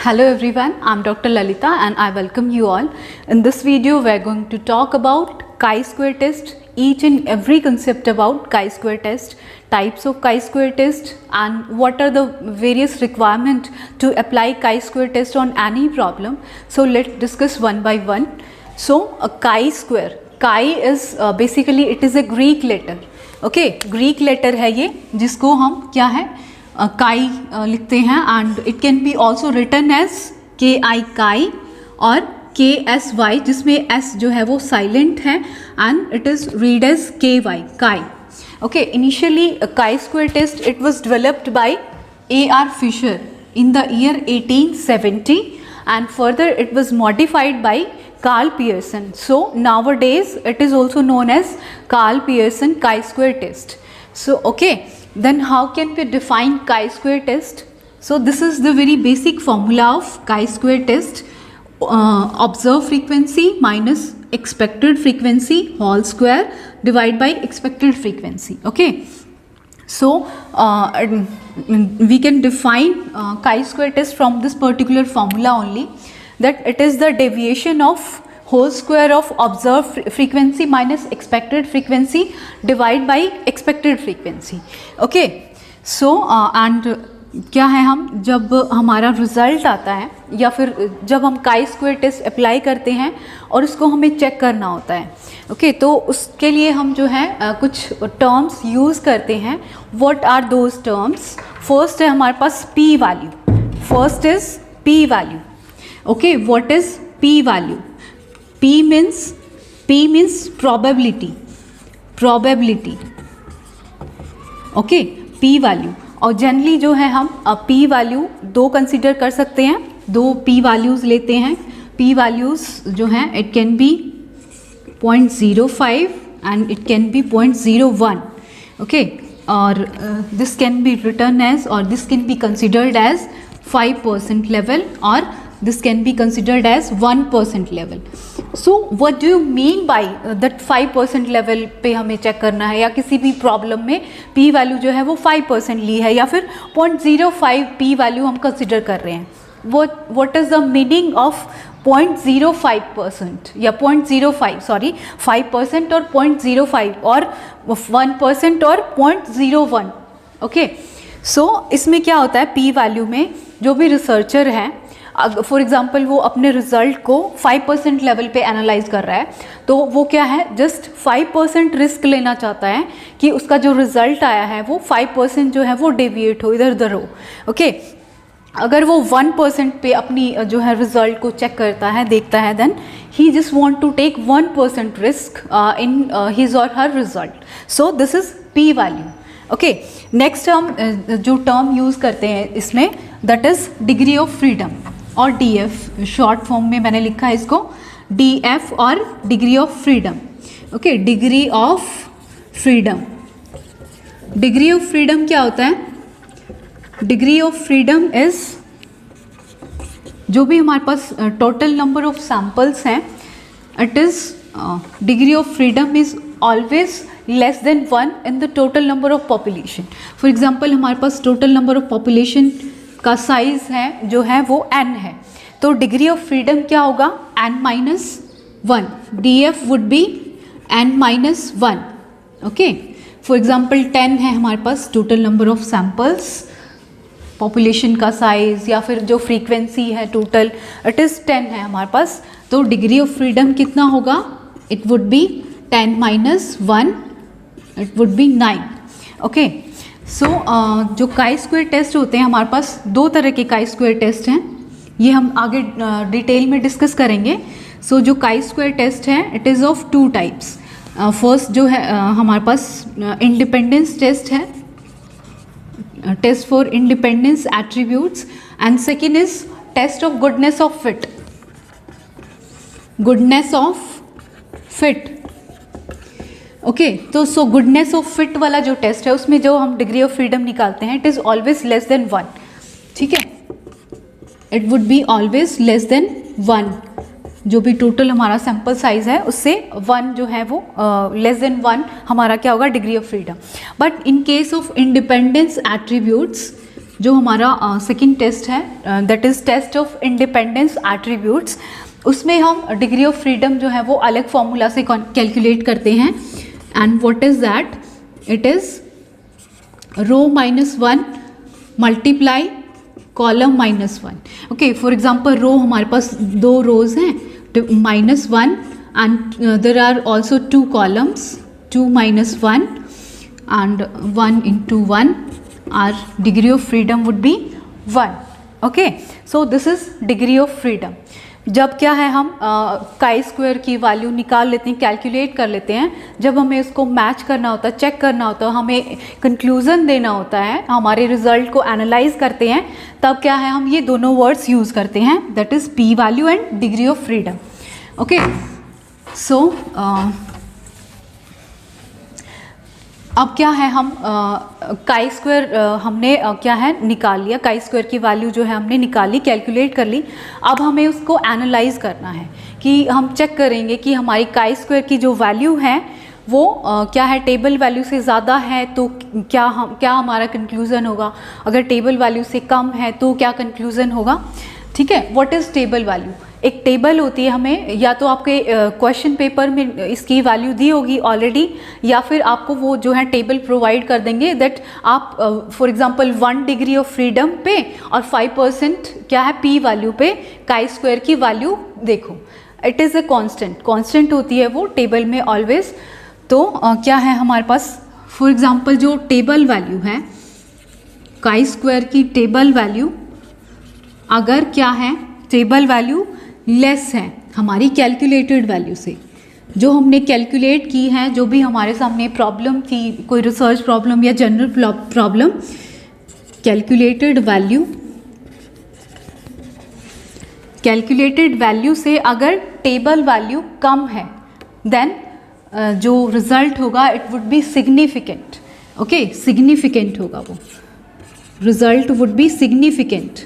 Hello everyone, I'm Dr. Lalita and I welcome you all. In this video we are going to talk about chi-square test, each and every concept about chi-square test, types of chi-square test and what are the various requirements to apply chi-square test on any problem. So let's discuss one by one. So a chi-square, chi is basically it is a Greek letter. Okay, Greek letter है ये जिसको हम क्या है chi लिखते हैं and it can be also written as K I काई और के एस वाई जिसमें एस जो है वो साइलेंट है and it is read as K Y chi. Okay, initially chi square test it was developed by A.R. Fisher in the year 1870 and further it was modified by Carl Pearson. So nowadays it is also known as Carl Pearson chi-square test. So okay, then how can we define chi-square test? So this is the very basic formula of chi-square test. Observed frequency minus expected frequency whole square divided by expected frequency. Okay, so we can define chi-square test from this particular formula only, that it is the deviation of whole square of observed frequency minus expected frequency divided by expected frequency. Okay, so and क्या है, हम जब हमारा result आता है या फिर जब हम काई स्क्वायर टेस्ट अप्लाई करते हैं और उसको हमें चेक करना होता है. ओके, तो उसके लिए हम जो है कुछ टर्म्स यूज़ करते हैं. What are those terms? First है हमारे पास P value. First is P value. Okay, what is P value? P means probability. Okay, P value. और जनरली जो है हम P वैल्यू दो कंसिडर कर सकते हैं, दो P वैल्यूज़ लेते हैं. P वैल्यूज़ जो हैं it can be 0.05 and it can be 0.01. Okay, और this can be written as और this can be considered as 5% level और this can be considered as 1% level. So what do you mean by that 5% level पे हमें check करना है, या किसी भी प्रॉब्लम में p वैल्यू जो है वो 5% ली है या फिर 0.05 p वैल्यू हम कंसिडर कर रहे हैं. what is the meaning of 0.05% या 0.05 सॉरी 5% और 0.05 और 1% और 0.01. ओके, सो इसमें क्या होता है, p वैल्यू में जो भी रिसर्चर है फॉर एग्जाम्पल वो अपने रिजल्ट को 5% लेवल पे एनालाइज कर रहा है, तो वो क्या है जस्ट 5% रिस्क लेना चाहता है कि उसका जो रिजल्ट आया है वो 5% जो है वो डेविएट हो, इधर उधर हो. ओके, अगर वो 1% पे अपनी जो है रिजल्ट को चेक करता है, देखता है, then he just want to take 1% risk in his or her result. So this is P value. Okay, next हम जो टर्म यूज़ करते हैं इसमें that is degree of freedom और DF. शॉर्ट फॉर्म में मैंने लिखा है इसको DF और degree of freedom. Okay, degree of freedom. Degree of freedom क्या होता है? डिग्री ऑफ फ्रीडम इज जो भी हमारे पास टोटल नंबर ऑफ सैम्पल्स हैं, it is degree of freedom is always less than 1 in the total number of population. For example हमारे पास टोटल नंबर ऑफ पॉपुलेशन का साइज है जो है वो n है, तो डिग्री ऑफ फ्रीडम क्या होगा? n-1. DF would be n-1. Okay, for example 10 है हमारे पास total number of samples, population का साइज या फिर जो फ्रीक्वेंसी है टोटल इट इज़ 10 है हमारे पास, तो डिग्री ऑफ फ्रीडम कितना होगा? It would be 10-1, it would be 9. Okay, so जो काई स्क्वायर टेस्ट होते हैं हमारे पास दो तरह के काई स्क्वायर टेस्ट हैं, ये हम आगे डिटेल में डिस्कस करेंगे. सो जो काई स्क्वायर टेस्ट है it is of 2 types. First जो है हमारे पास इंडिपेंडेंस टेस्ट है, test for independence attributes, and second is test of goodness of fit. Goodness of fit. Okay, तो सो गुडनेस ऑफ फिट वाला जो टेस्ट है उसमें जो हम डिग्री ऑफ फ्रीडम निकालते हैं it is always less than 1. ठीक है, it would be always less than 1. जो भी टोटल हमारा सैम्पल साइज है उससे 1 जो है वो लेस देन 1 हमारा क्या होगा? Degree of freedom. But in case of independence attributes जो हमारा सेकंड टेस्ट है that is test of independence attributes, उसमें हम डिग्री ऑफ फ्रीडम जो है वो अलग फॉर्मूला से कैलकुलेट करते हैं। And what is that, it is row minus 1 multiply column minus 1। Okay, for example row हमारे पास 2 रोज हैं, -1 and there are also 2 columns, 2 minus 1 and 1 into 1, our degree of freedom would be 1. Okay, so this is degree of freedom. जब क्या है हम chi square की value निकाल लेते हैं, कैलकुलेट कर लेते हैं, जब हमें उसको मैच करना होता है, चेक करना होता है, हमें कंक्लूजन देना होता है, हमारे रिजल्ट को एनालाइज करते हैं, तब क्या है हम ये दोनों वर्ड्स यूज़ करते हैं, that is P value and degree of freedom. Okay, so अब क्या है हम काई स्क्वायर हमने क्या है निकाल लिया, काई स्क्वायर की वैल्यू जो है हमने निकाली, कैलकुलेट कर ली। अब हमें उसको एनालाइज करना है कि हम चेक करेंगे कि हमारी काई स्क्वायर की जो वैल्यू है वो क्या है टेबल वैल्यू से ज़्यादा है तो क्या हमारा कंक्लूज़न होगा, अगर टेबल वैल्यू से कम है तो क्या कंक्लूज़न होगा। ठीक है, व्हाट इज़ टेबल वैल्यू, एक टेबल होती है, हमें या तो आपके क्वेश्चन पेपर में इसकी वैल्यू दी होगी ऑलरेडी, या फिर आपको वो जो है टेबल प्रोवाइड कर देंगे दैट आप for example 1 degree of freedom पे और 5% क्या है पी वैल्यू पे काई स्क्वायर की वैल्यू देखो। इट इज़ अ कांस्टेंट होती है वो टेबल में ऑलवेज। तो क्या है हमारे पास फॉर एग्जांपल जो टेबल वैल्यू है काई स्क्वायर की टेबल वैल्यू, अगर क्या है टेबल वैल्यू लेस है हमारी कैलकुलेटेड वैल्यू से, जो हमने कैलकुलेट की है, जो भी हमारे सामने प्रॉब्लम थी, कोई रिसर्च प्रॉब्लम या जनरल प्रॉब्लम, कैलकुलेटेड वैल्यू से अगर टेबल वैल्यू कम है देन जो रिजल्ट होगा it would be significant. Okay, significant होगा वो, result would be significant.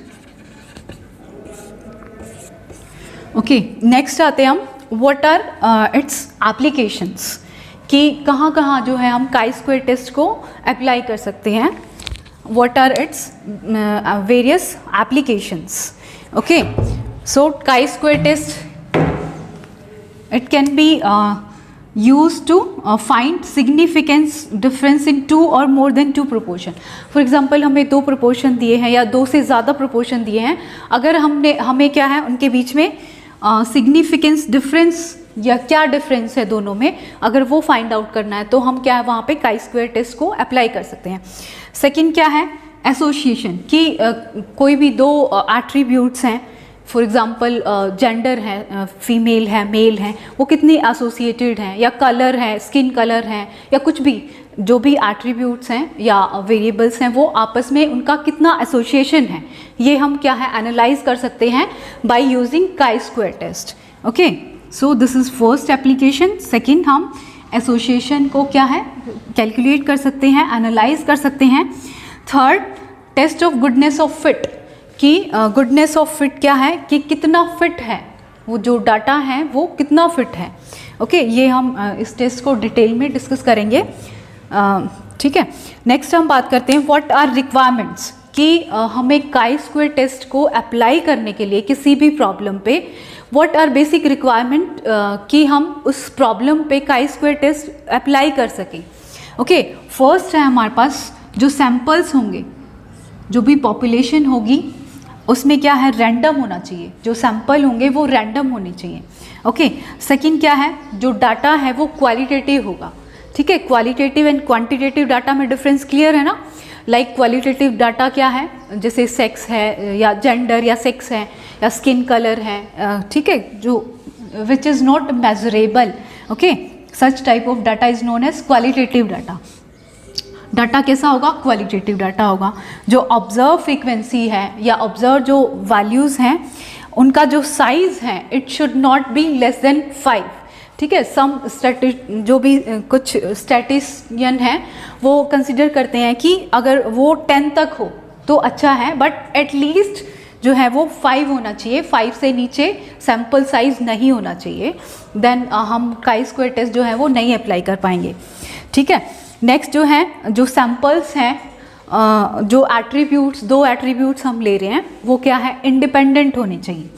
Okay, next आते हैं हम व्हाट आर इट्स एप्लीकेशंस, कि कहाँ कहाँ जो है हम काई स्क्वायर टेस्ट को अप्लाई कर सकते हैं, what are its various applications. Okay, so chi square test it can be used to find significance difference in 2 or more than 2 proportion। For example हमें 2 प्रोपोर्शन दिए हैं या 2 से ज़्यादा प्रोपोर्शन दिए हैं, अगर हमें क्या है उनके बीच में सिग्निफिकेंस डिफरेंस या क्या डिफरेंस है दोनों में, अगर वो फाइंड आउट करना है तो हम क्या है वहाँ पे काई स्क्वायर टेस्ट को अप्लाई कर सकते हैं। सेकंड क्या है एसोसिएशन, कि कोई भी 2 एट्रीब्यूट्स हैं, फॉर एग्जाम्पल जेंडर है, फीमेल है, मेल है, वो कितनी एसोसिएटेड हैं, या कलर है, स्किन कलर है, या कुछ भी जो भी एट्रीब्यूट्स हैं या वेरिएबल्स हैं वो आपस में उनका कितना एसोसिएशन है, ये हम क्या है एनालाइज कर सकते हैं by using chi square test. Okay, so this is first application. Second, हम एसोसिएशन को क्या है कैलकुलेट कर सकते हैं, एनालाइज कर सकते हैं। Third, test of goodness of fit, कि गुडनेस ऑफ फिट क्या है कि कितना फिट है वो जो डाटा है वो कितना फिट है। ओके, ये हम इस टेस्ट को डिटेल में डिस्कस करेंगे। ठीक है, नेक्स्ट हम बात करते हैं व्हाट आर रिक्वायरमेंट्स, कि हमें काई स्क्वायर टेस्ट को अप्लाई करने के लिए किसी भी प्रॉब्लम पे व्हाट आर बेसिक रिक्वायरमेंट कि हम उस प्रॉब्लम पे काई स्क्वायर टेस्ट अप्लाई कर सकें। ओके, फर्स्ट है हमारे पास जो सैम्पल्स होंगे, जो भी पॉपुलेशन होगी उसमें क्या है रैंडम होना चाहिए, जो सैंपल होंगे वो रैंडम होने चाहिए। ओके, सेकंड क्या है जो डाटा है वो क्वालिटेटिव होगा। ठीक है, क्वालिटेटिव एंड क्वांटिटेटिव डाटा में डिफरेंस क्लियर है ना। लाइक क्वालिटेटिव डाटा क्या है, जैसे सेक्स है या जेंडर या सेक्स है या स्किन कलर है, ठीक है, जो which is not measurable. Okay, such type of data is known as qualitative data. Data कैसा होगा, क्वालिटेटिव डाटा होगा। जो ऑब्जर्व फ्रीक्वेंसी है या ऑब्जर्व जो वैल्यूज़ हैं उनका जो साइज़ है it should not be less than 5। ठीक है, सम जो भी कुछ स्टैटिस्टिशियन हैं वो कंसिडर करते हैं कि अगर वो 10 तक हो तो अच्छा है, बट एटलीस्ट जो है वो 5 होना चाहिए, 5 से नीचे सैम्पल साइज नहीं होना चाहिए, देन हम काई स्क्वायर टेस्ट जो है वो नहीं अप्लाई कर पाएंगे। ठीक है, नेक्स्ट जो है जो सैम्पल्स हैं जो एट्रीब्यूट्स, 2 एट्रीब्यूट्स हम ले रहे हैं वो क्या है, इंडिपेंडेंट होने चाहिए,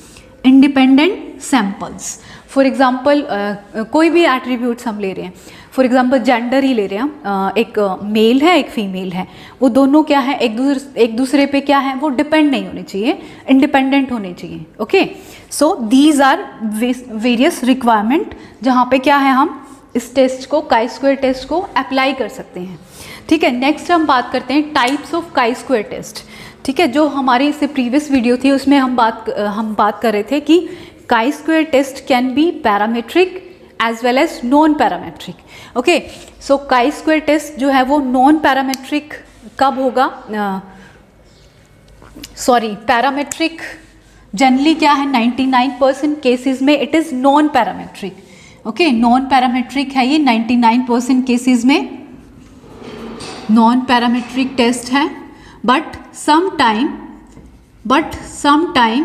इंडिपेंडेंट सैंपल्स। फॉर एग्जांपल कोई भी एट्रीब्यूट्स हम ले रहे हैं, फॉर एग्जांपल जेंडर ही ले रहे हैं हम, एक मेल है एक फीमेल है, वो दोनों क्या है, एक दूसरे पे क्या है, वो डिपेंड नहीं होने चाहिए, इंडिपेंडेंट होने चाहिए। Okay, so these are various requirement जहाँ पे क्या है, हम इस टेस्ट को, काई स्क्वायर टेस्ट को अप्लाई कर सकते हैं। ठीक है, नेक्स्ट हम बात करते हैं types of chi square test. ठीक है, जो हमारी इससे प्रीवियस वीडियो थी उसमें हम बात कर रहे थे कि chi square test can be parametric as well as non parametric. Okay, so chi square test जो है वो नॉन पैरामेट्रिक कब होगा, पैरामेट्रिक जनरली क्या है, 99% केसेस में it is non parametric. Okay, non parametric है ये 99% केसेस में नॉन पैरामेट्रिक टेस्ट है, but sometime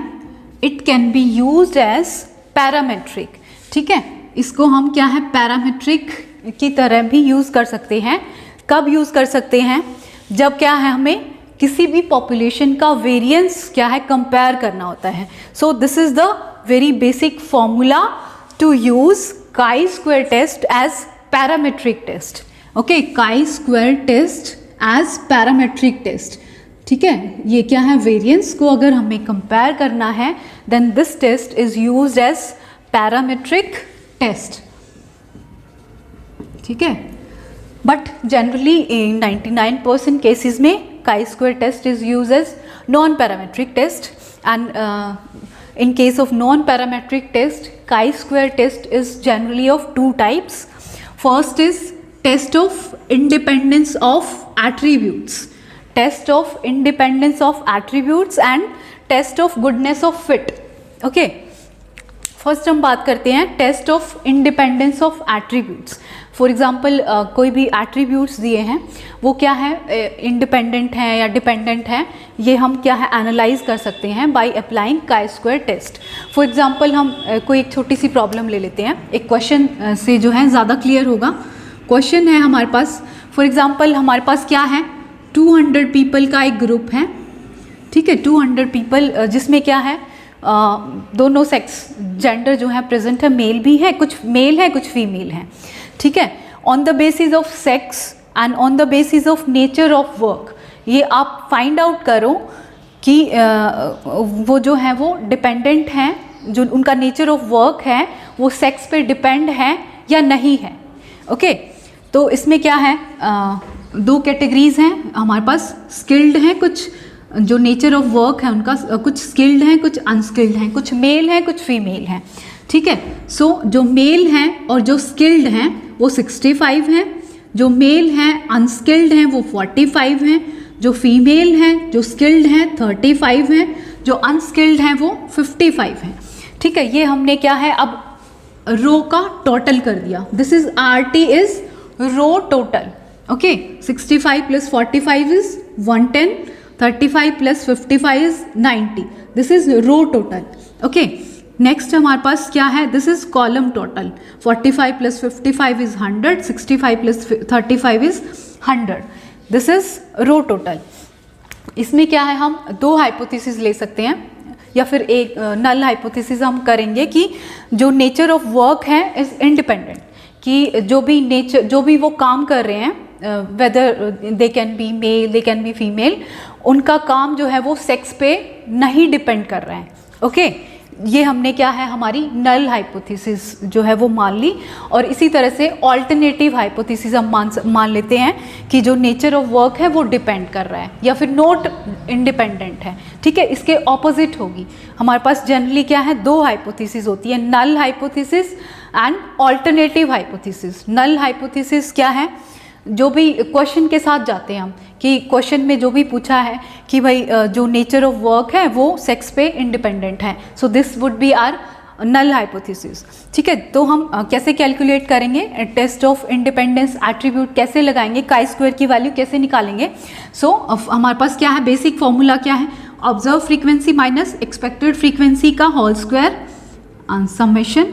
it can be used as parametric. ठीक है, इसको हम क्या है, पैरामेट्रिक की तरह भी यूज़ कर सकते हैं। कब यूज़ कर सकते हैं, जब क्या है, हमें किसी भी पॉपुलेशन का वेरिएंस क्या है, कंपेयर करना होता है। So this is the very basic formula to use chi square test as parametric test. Okay, chi square test as parametric test. ठीक है, ये क्या है, वेरिएंस को अगर हमें कंपेयर करना है then this test is used as parametric test. ठीक है, बट जनरली इन 99% केसेस में chi square test is used as non parametric test, and in case of non-parametric test, chi-square test is generally of 2 types. First is test of independence of attributes, test of independence of attributes and test of goodness of fit. Okay, first हम बात करते हैं test of independence of attributes. For example कोई भी attributes दिए हैं वो क्या है, इंडिपेंडेंट हैं या डिपेंडेंट हैं, ये हम क्या है, एनालाइज कर सकते हैं by applying chi square test. For example हम कोई एक छोटी सी प्रॉब्लम ले लेते हैं, एक क्वेश्चन से जो है ज़्यादा क्लियर होगा। क्वेश्चन है हमारे पास, फॉर एग्जांपल हमारे पास क्या है, 200 पीपल का एक ग्रुप है। ठीक है, 200 पीपल जिसमें क्या है, दोनों सेक्स जेंडर जो है प्रेजेंट है, मेल भी है, कुछ मेल है कुछ फीमेल है। ठीक है, on the basis of sex and on the basis of nature of work, ये आप फाइंड आउट करो कि वो जो है वो डिपेंडेंट हैं, जो उनका नेचर ऑफ वर्क है वो सेक्स पे डिपेंड है या नहीं है। ओके, तो इसमें क्या है, 2 कैटेगरीज हैं हमारे पास, स्किल्ड हैं, कुछ जो नेचर ऑफ वर्क है उनका कुछ स्किल्ड हैं कुछ अनस्किल्ड हैं, कुछ मेल हैं कुछ फीमेल हैं। ठीक है, सो जो मेल हैं और जो स्किल्ड हैं वो 65 हैं, जो मेल हैं अनस्किल्ड हैं वो 45 हैं, जो फीमेल हैं जो स्किल्ड हैं 35 हैं, जो अनस्किल्ड हैं वो 55 हैं। ठीक है, ये हमने क्या है, अब रो का टोटल कर दिया। This is RT is row total. Okay, 65 + 45 is 110, 35 + 55 is 90। This is row total. Okay, next हमारे पास क्या है, this is column total. 45 + 55 is 100, 65 + 35 is 100। This is row total. इसमें क्या है, हम 2 हाइपोथेसिस ले सकते हैं या फिर एक नल हाइपोथेसिस हम करेंगे कि जो नेचर ऑफ वर्क है इज इंडिपेंडेंट, कि जो भी वो काम कर रहे हैं, whether they can be male they can be female, उनका काम जो है वो सेक्स पे नहीं डिपेंड कर रहा है। ओके, ये हमने क्या है, हमारी नल हाइपोथेसिस जो है वो मान ली। और इसी तरह से ऑल्टरनेटिव हाइपोथेसिस हम मान लेते हैं कि जो नेचर ऑफ वर्क है वो डिपेंड कर रहा है या फिर नॉट इंडिपेंडेंट है। ठीक है, इसके ऑपोजिट होगी। हमारे पास जनरली क्या है, 2 हाइपोथेसिस होती है, null hypothesis and alternative hypothesis. Null hypothesis क्या है, जो भी क्वेश्चन के साथ जाते हैं हम, कि क्वेश्चन में जो भी पूछा है कि भाई जो नेचर ऑफ वर्क है वो सेक्स पे इंडिपेंडेंट है, so this would be our null hypothesis. ठीक है, तो हम कैसे कैलकुलेट करेंगे, टेस्ट ऑफ इंडिपेंडेंस एट्रीब्यूट कैसे लगाएंगे, काई स्क्वायर की वैल्यू कैसे निकालेंगे। सो हमारे पास क्या है, बेसिक फॉर्मूला क्या है, observe frequency minus expected frequency का होल स्क्वायर समेशन।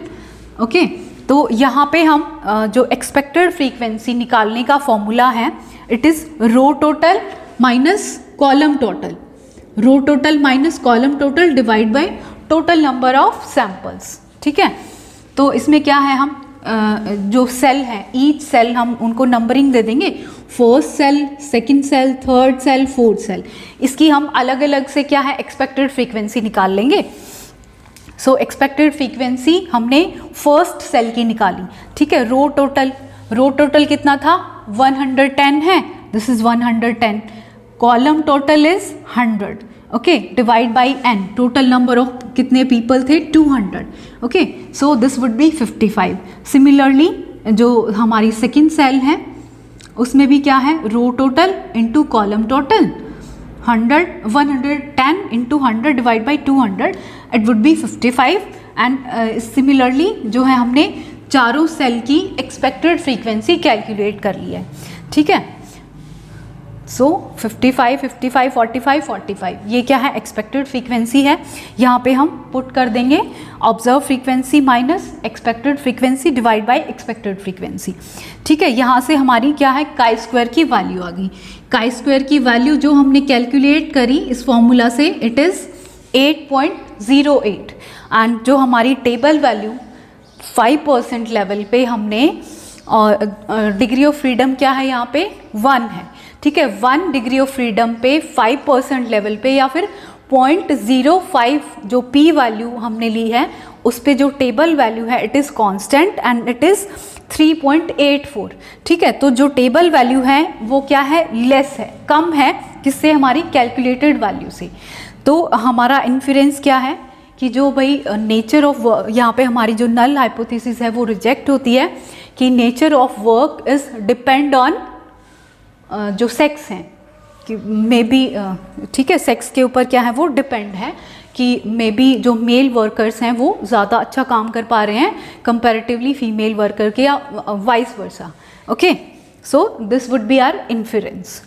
ओके, तो यहाँ पे हम जो एक्सपेक्टेड फ्रीक्वेंसी निकालने का फॉर्मूला है, it is row total minus column total, row total minus column total divide by total number of samples. ठीक है, तो इसमें क्या है, हम जो सेल है, ईच सेल हम उनको नंबरिंग दे देंगे, first cell, second cell, third cell, fourth cell. इसकी हम अलग अलग से क्या है एक्सपेक्टेड फ्रीक्वेंसी निकाल लेंगे। सो एक्सपेक्टेड फ्रीक्वेंसी हमने फर्स्ट सेल की निकाली। ठीक है, रो टोटल कितना था 110 है, this is 110, column total is 100, okay, divide by n, total number of कितने पीपल थे 200, okay, so this would be 55। Similarly जो हमारी सेकेंड सेल है उसमें भी क्या है, row total into column total 110 into 100 divide by 200, it would be 55। And similarly जो है हमने चारों सेल की एक्सपेक्टेड फ्रीक्वेंसी कैलकुलेट कर ली है। ठीक है, सो 55, 55, 45, 45, ये क्या है एक्सपेक्टेड फ्रीक्वेंसी है। यहाँ पे हम पुट कर देंगे observe frequency minus expected frequency divide by expected frequency. ठीक है, यहाँ से हमारी क्या है काई स्क्वायर की वैल्यू आ गई। काई स्क्वायर की वैल्यू जो हमने कैलकुलेट करी इस फॉर्मूला से, इट इज़ 8.08 एंड जो हमारी टेबल वैल्यू 5% लेवल पे हमने और डिग्री ऑफ फ्रीडम क्या है यहाँ पे 1 है। ठीक है, 1 डिग्री ऑफ फ्रीडम पे 5% लेवल पे या फिर 0.05 जो p वैल्यू हमने ली है उस पे जो टेबल वैल्यू है it is constant and it is 3.84। ठीक है, तो जो टेबल वैल्यू है वो क्या है लेस है, कम है, किससे, हमारी कैलकुलेटेड वैल्यू से। तो हमारा इन्फेरेंस क्या है कि जो भाई नेचर ऑफ वर्क, यहाँ पे हमारी जो नल हाइपोथेसिस है वो रिजेक्ट होती है कि nature of work is depend on जो सेक्स हैं कि मे बी, ठीक है, सेक्स के ऊपर क्या है वो डिपेंड है कि मे बी जो मेल वर्कर्स हैं वो ज़्यादा अच्छा काम कर पा रहे हैं कंपैरेटिवली फीमेल वर्कर के या vice versa. Okay, so this would be our inference.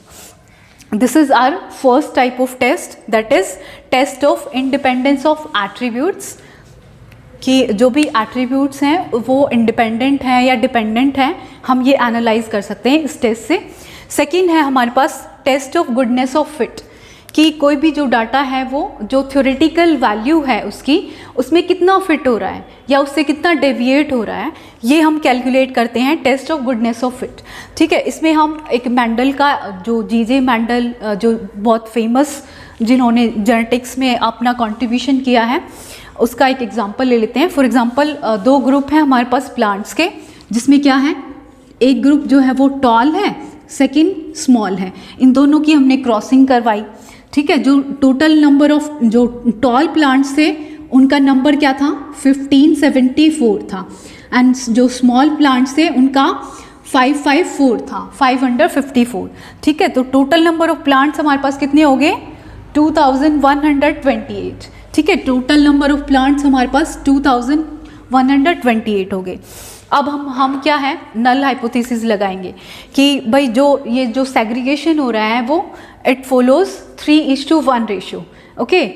This is our first type of test, that is test of independence of attributes, कि जो भी attributes हैं वो independent हैं या dependent हैं, हम ये analyze कर सकते हैं इस test से। Second है हमारे पास test of goodness of fit, कि कोई भी जो डाटा है वो जो थ्योरेटिकल वैल्यू है उसकी, उसमें कितना फिट हो रहा है या उससे कितना डेविएट हो रहा है, ये हम कैलकुलेट करते हैं test of goodness of fit. ठीक है, इसमें हम एक मैंडल का जो जीजे मैंडल जो बहुत फेमस, जिन्होंने जेनेटिक्स में अपना कंट्रीब्यूशन किया है, उसका एक एग्जांपल ले लेते हैं। फॉर एग्जांपल 2 ग्रुप हैं हमारे पास प्लांट्स के, जिसमें क्या है एक ग्रुप जो है वो टॉल है, सेकेंड स्मॉल है, इन दोनों की हमने क्रॉसिंग करवाई। ठीक है, जो टोटल नंबर ऑफ जो टॉल प्लांट्स थे उनका नंबर क्या था 1574 था एंड जो स्मॉल प्लांट्स थे उनका 554 था, 554। ठीक है, तो टोटल नंबर ऑफ प्लांट्स हमारे पास कितने हो गए 2128। ठीक है, टोटल नंबर ऑफ प्लांट्स हमारे पास 2128 हो गए। अब हम क्या है नल हाइपोथेसिस लगाएंगे कि भाई जो ये जो सेग्रीगेशन हो रहा है वो इट फॉलोज 3:1 रेशियो। ओके,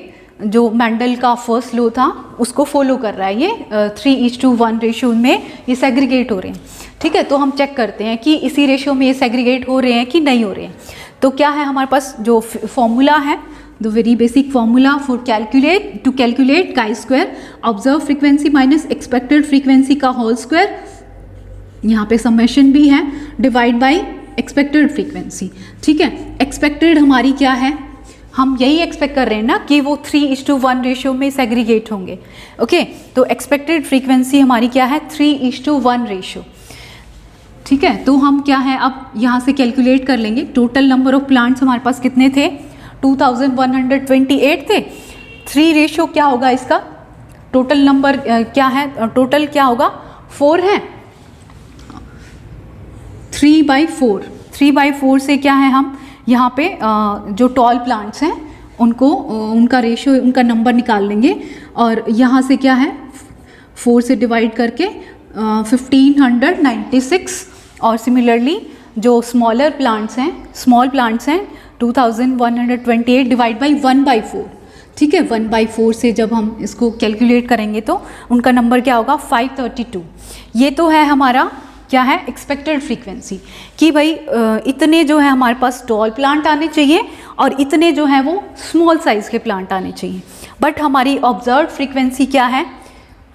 जो मैंडल का फर्स्ट लॉ था उसको फॉलो कर रहा है, ये 3:1 रेशियो में ये सेग्रीगेट हो रहे हैं। ठीक है, तो हम चेक करते हैं कि इसी रेशियो में ये सेग्रीगेट हो रहे हैं कि नहीं हो रहे हैं। तो क्या है हमारे पास जो फॉर्मूला है, the very basic formula for calculate chi square, observe frequency minus expected frequency का होल स्क्वायर, यहाँ पे समेशन भी है, डिवाइड बाई एक्सपेक्टेड फ्रीक्वेंसी। ठीक है, एक्सपेक्टेड हमारी क्या है, हम यही एक्सपेक्ट कर रहे हैं ना कि वो 3:1 रेशियो में सेग्रीगेट होंगे। ओके, तो एक्सपेक्टेड फ्रीक्वेंसी हमारी क्या है 3:1 रेशियो। ठीक है, तो हम क्या है अब यहाँ से कैलकुलेट कर लेंगे। टोटल नंबर ऑफ प्लांट्स हमारे पास कितने थे 2128 थे। 3 रेशियो क्या होगा इसका, टोटल नंबर क्या है, टोटल क्या होगा 4 है, 3/4। 3/4 से क्या है हम यहाँ पे जो टॉल प्लांट्स हैं उनको उनका रेशियो, उनका नंबर निकाल लेंगे और यहाँ से क्या है 4 से डिवाइड करके 1596। और सिमिलरली जो स्मॉल प्लांट्स हैं 2128 डिवाइड बाई 1/4। ठीक है, 1/4 से जब हम इसको कैलकुलेट करेंगे तो उनका नंबर क्या होगा 532। ये तो है हमारा क्या है, एक्सपेक्टेड फ्रीक्वेंसी, कि भाई इतने जो है हमारे पास टॉल प्लांट आने चाहिए और इतने जो है वो स्मॉल साइज़ के प्लांट आने चाहिए। बट हमारी ऑब्जर्व फ्रीक्वेंसी क्या है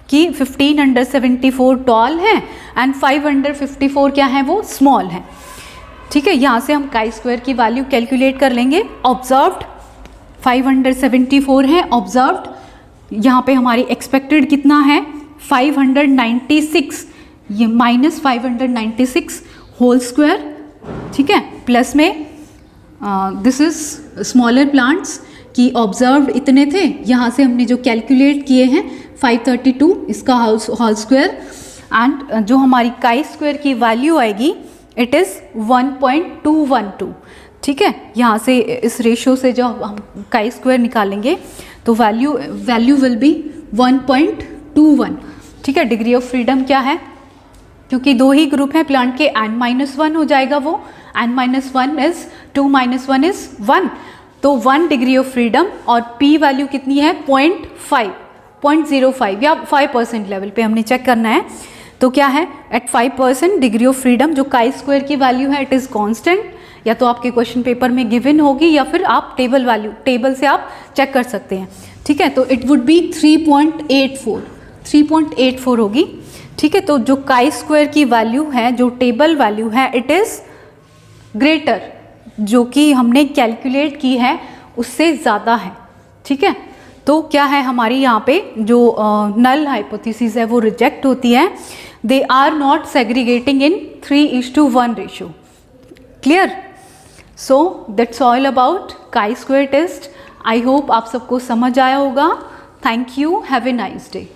कि 1574 टॉल है एंड 554 क्या है, वो स्मॉल है। ठीक है, यहाँ से हम काई स्क्वायर की वैल्यू कैलकुलेट कर लेंगे। ऑब्जर्व्ड 574 है, ऑब्जर्व्ड यहाँ पे हमारी एक्सपेक्टेड कितना है 596, ये माइनस 596 होल स्क्वायर, ठीक है, प्लस में दिस इज स्मॉलर प्लांट्स की ऑब्जर्व्ड इतने थे, यहाँ से हमने जो कैलकुलेट किए हैं 532 इसका होल स्क्वायर, एंड जो हमारी काई स्क्वायर की वैल्यू आएगी इट इज़ 1.212। ठीक है, यहाँ से इस रेशियो से जो हम काई स्क्वायर निकालेंगे तो वैल्यू विल बी 1.21। ठीक है, डिग्री ऑफ फ्रीडम क्या है, क्योंकि दो ही ग्रुप हैं प्लांट के, n-1 हो जाएगा वो, n-1 इज 2 - 1 इज 1, तो 1 डिग्री ऑफ फ्रीडम, और p वैल्यू कितनी है 0.05 या 5% लेवल पे हमने चेक करना है। तो क्या है, एट 5% डिग्री ऑफ फ्रीडम जो काई स्क्वायर की वैल्यू है इट इज़ कांस्टेंट, या तो आपके क्वेश्चन पेपर में गिवन होगी या फिर आप टेबल से आप चेक कर सकते हैं। ठीक है, तो इट वुड बी 3.84 होगी। ठीक है, तो जो काई स्क्वायर की वैल्यू है, जो टेबल वैल्यू है, इट इज़ ग्रेटर, जो कि हमने कैलकुलेट की है उससे ज़्यादा है। ठीक है, तो क्या है हमारी यहाँ पे जो नल हाइपोथेसिस है वो रिजेक्ट होती है। They are not segregating in 3:1 ratio. Clear? So that's all about chi square test. I hope आप सबको समझ आया होगा। Thank you, have a nice day.